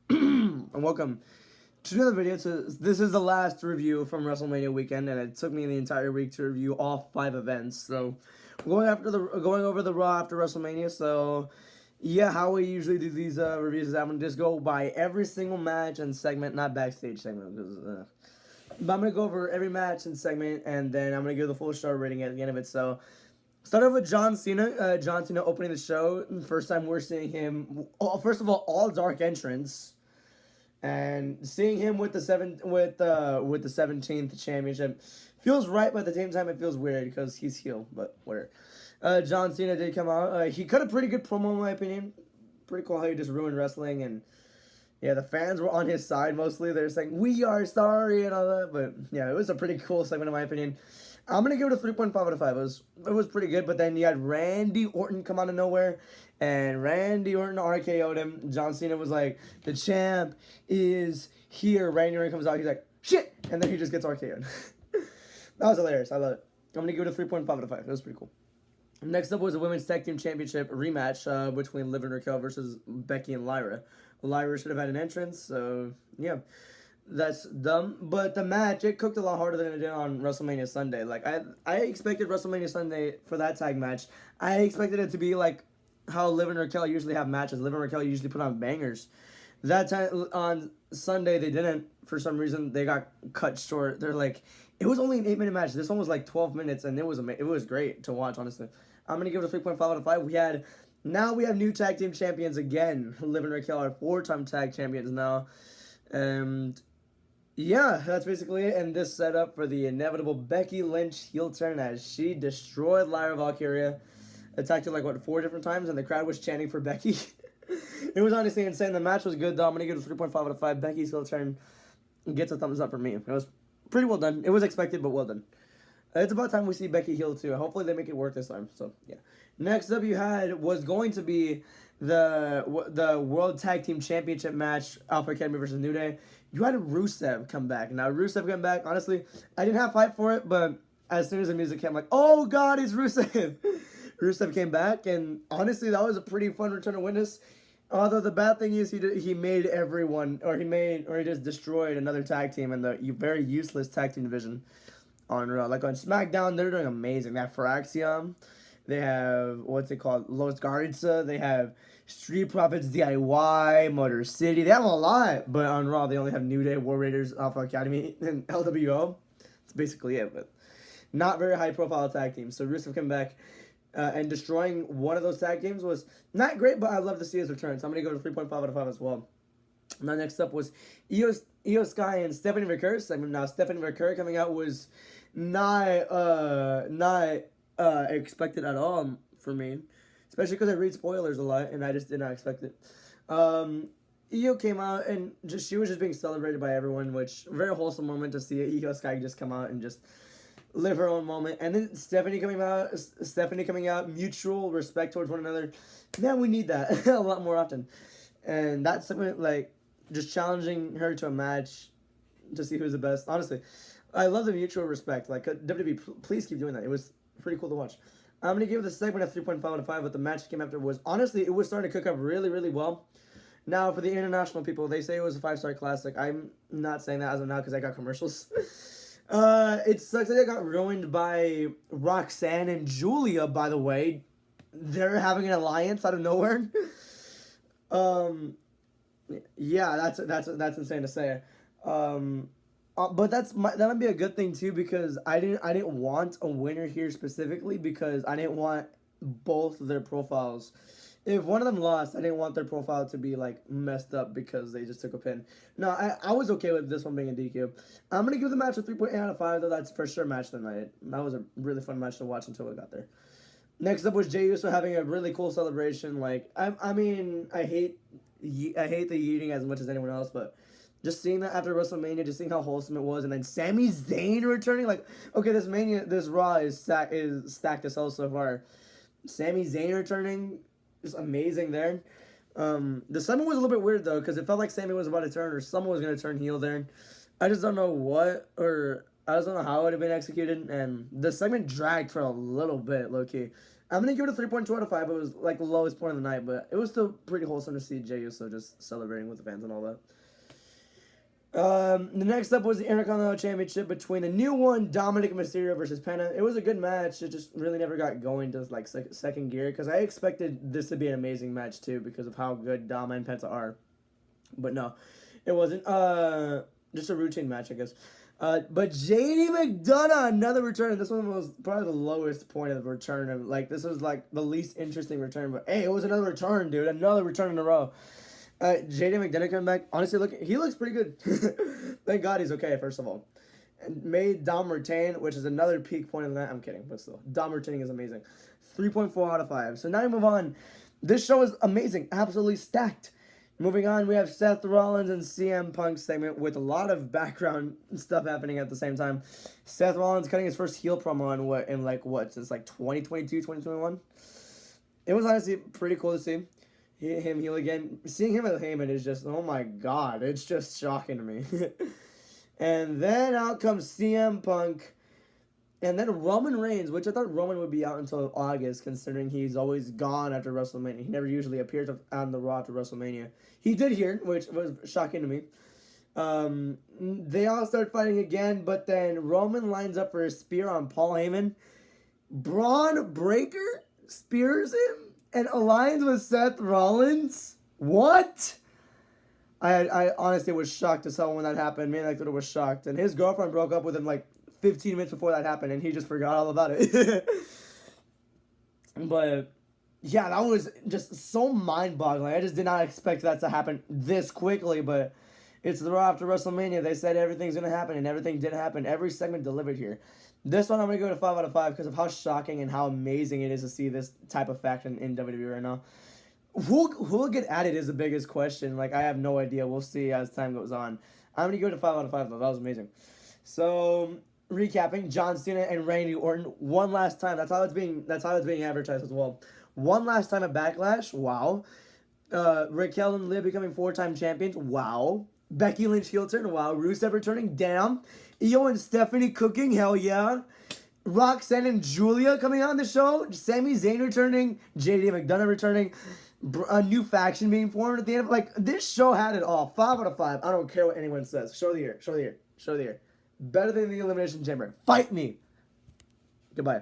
and welcome to another video. This is the last review from WrestleMania weekend, and it took me the entire week to review all 5 events. So, going over the Raw after WrestleMania. So, yeah, how we usually do these reviews is I'm gonna just go by every single match and segment, not backstage segment, but I'm gonna go over every match and segment, and then I'm gonna give the full star rating at the end of it. So. Start off with John Cena. John Cena opening the show. First time we're seeing him. First of all dark entrance, and seeing him with the 17th championship feels right, but at the same time it feels weird because he's heel. But whatever. John Cena did come out. He cut a pretty good promo in my opinion. Pretty cool how he just ruined wrestling, and yeah, the fans were on his side mostly. They're saying we are sorry and all that. But yeah, it was a pretty cool segment in my opinion. I'm gonna give it a 3.5 out of 5. It was pretty good, but then you had Randy Orton come out of nowhere, and Randy Orton RKO'd him. John Cena was like, "The champ is here." Randy Orton comes out, he's like, "Shit!" and then he just gets RKO'd. That was hilarious. I love it. I'm gonna give it a 3.5 out of 5. It was pretty cool. Next up was the Women's Tag Team Championship rematch between Liv and Raquel versus Becky and Lyra. Lyra should have had an entrance, so yeah. That's dumb, but the match, it cooked a lot harder than it did on WrestleMania Sunday. Like, I expected WrestleMania Sunday for that tag match. I expected it to be like how Liv and Raquel usually have matches. Liv and Raquel usually put on bangers. That time on Sunday, they didn't. For some reason, they got cut short. They're like, it was only an 8-minute match. This one was like 12 minutes, and it was great to watch, honestly. I'm going to give it a 3.5 out of 5. Now we have new tag team champions again. Liv and Raquel are 4-time tag champions now. And yeah, that's basically it. And this set up for the inevitable Becky Lynch heel turn as she destroyed Lyra Valkyria. Attacked her like, 4 different times, and the crowd was chanting for Becky. It was honestly insane. The match was good, though. I'm going to give it a 3.5 out of 5. Becky's heel turn gets a thumbs up from me. It was pretty well done. It was expected, but well done. It's about time we see Becky heel, too. Hopefully they make it work this time. So, yeah. Next up was going to be the World Tag Team Championship match, Alpha Academy versus New Day. You had Rusev come back. Now, Rusev come back, honestly, I didn't have hype for it, but as soon as the music came, I'm like, oh, God, it's Rusev. Rusev came back, and honestly, that was a pretty fun return to witness. Although the bad thing is he made everyone, or he just destroyed another tag team in the very useless tag team division on Raw. Like on SmackDown, they're doing amazing. They have Fraxium. They have, what's it called, Los Garza. They have Street Profits DIY, Motor City. They have a lot. But on Raw, they only have New Day, War Raiders, Alpha Academy, and LWO. That's basically it. But not very high-profile tag teams. So Rusev came back and destroying one of those tag teams was not great, but I'd love to see his return. So I'm going to go to 3.5 out of 5 as well. Now, next up was Io Sky and Stephanie McCurry segment. Now, Stephanie McCurry coming out was not expected at all for me, especially because I read spoilers a lot, and I just did not expect it. Io came out, and she was just being celebrated by everyone, which very wholesome moment to see Io Sky just come out and just live her own moment. And then Stephanie coming out, mutual respect towards one another. Man, we need that a lot more often. And that's something like just challenging her to a match to see who's the best. Honestly, I love the mutual respect. Like, WWE, please keep doing that. It was pretty cool to watch. I'm going to give the segment a 3.5 out of 5, but the match that came after was, honestly, it was starting to cook up really, really well. Now, for the international people, they say it was a 5-star classic. I'm not saying that as of now because I got commercials. It sucks that it got ruined by Roxanne and Julia, by the way. They're having an alliance out of nowhere. Yeah, that's insane to say. But that might be a good thing too, because I didn't want a winner here specifically because I didn't want both of their profiles. If one of them lost, I didn't want their profile to be like messed up because they just took a pin. No, I was okay with this one being a DQ. I'm gonna give the match a 3.8 out of 5, though. That's for sure match of the night. That was a really fun match to watch until we got there. Next up was Jey Uso having a really cool celebration. Like, I mean, I hate the yeeting as much as anyone else, but just seeing that after WrestleMania, just seeing how wholesome it was, and then Sami Zayn returning, like, okay, this Raw is stacked as hell so far. Sami Zayn returning, just amazing there. The segment was a little bit weird though, because it felt like Sami was about to turn, or someone was gonna turn heel there. I just don't know what, or I just don't know how it would have been executed, and the segment dragged for a little bit, low key. I'm gonna give it a 3.2 out of 5. It was like the lowest point of the night, but it was still pretty wholesome to see Jey Uso just celebrating with the fans and all that. The next up was the Intercontinental Championship between the new one, Dominic Mysterio versus Penta. It was a good match. It just really never got going to like second gear because I expected this to be an amazing match too because of how good Dom and Penta are. But no, it wasn't. Just a routine match, I guess. But JD McDonough, another return. This one was probably the lowest point of the return. And like this was like the least interesting return. But hey, it was another return, dude. Another return in a row. JD McDonough coming back. Honestly, he looks pretty good. Thank God he's okay, first of all. And made Dom retain, which is another peak point of the night. I'm kidding, but still. Dom retaining is amazing. 3.4 out of 5. So now we move on. This show is amazing. Absolutely stacked. Moving on, we have Seth Rollins and CM Punk segment with a lot of background stuff happening at the same time. Seth Rollins cutting his first heel promo since 2022, 2021. It was honestly pretty cool to see. Him heel again. Seeing him with Heyman is just, oh my god, it's just shocking to me. And then out comes CM Punk. And then Roman Reigns, which I thought Roman would be out until August, considering he's always gone after WrestleMania. He never usually appears on the Raw after WrestleMania. He did here, which was shocking to me. They all start fighting again, but then Roman lines up for a spear on Paul Heyman. Braun Breaker spears him and aligns with Seth Rollins? What? I honestly was shocked as hell when that happened. Man, I thought it was shocked. And his girlfriend broke up with him like 15 minutes before that happened, and he just forgot all about it. But, yeah, that was just so mind-boggling. I just did not expect that to happen this quickly, but it's the Raw after WrestleMania. They said everything's going to happen, and everything did happen. Every segment delivered here. This one I'm going to go to 5 out of 5 because of how shocking and how amazing it is to see this type of faction in WWE right now. Who will get added is the biggest question. Like, I have no idea. We'll see as time goes on. I'm going to go to 5 out of 5, though. That was amazing. So, recapping, John Cena and Randy Orton one last time. That's how it's being advertised as well. One last time at Backlash. Wow. Raquel and Liv becoming 4-time champions. Wow. Becky Lynch heel turn. Wow. Rusev returning. Damn. Io and Stephanie cooking. Hell yeah. Roxanne and Julia coming on the show. Sami Zayn returning. JD McDonough returning. A new faction being formed at the end. Like, this show had it all. 5 out of 5. I don't care what anyone says. Show of the year. Show of the year. Show of the year. Better than the Elimination Chamber. Fight me. Goodbye.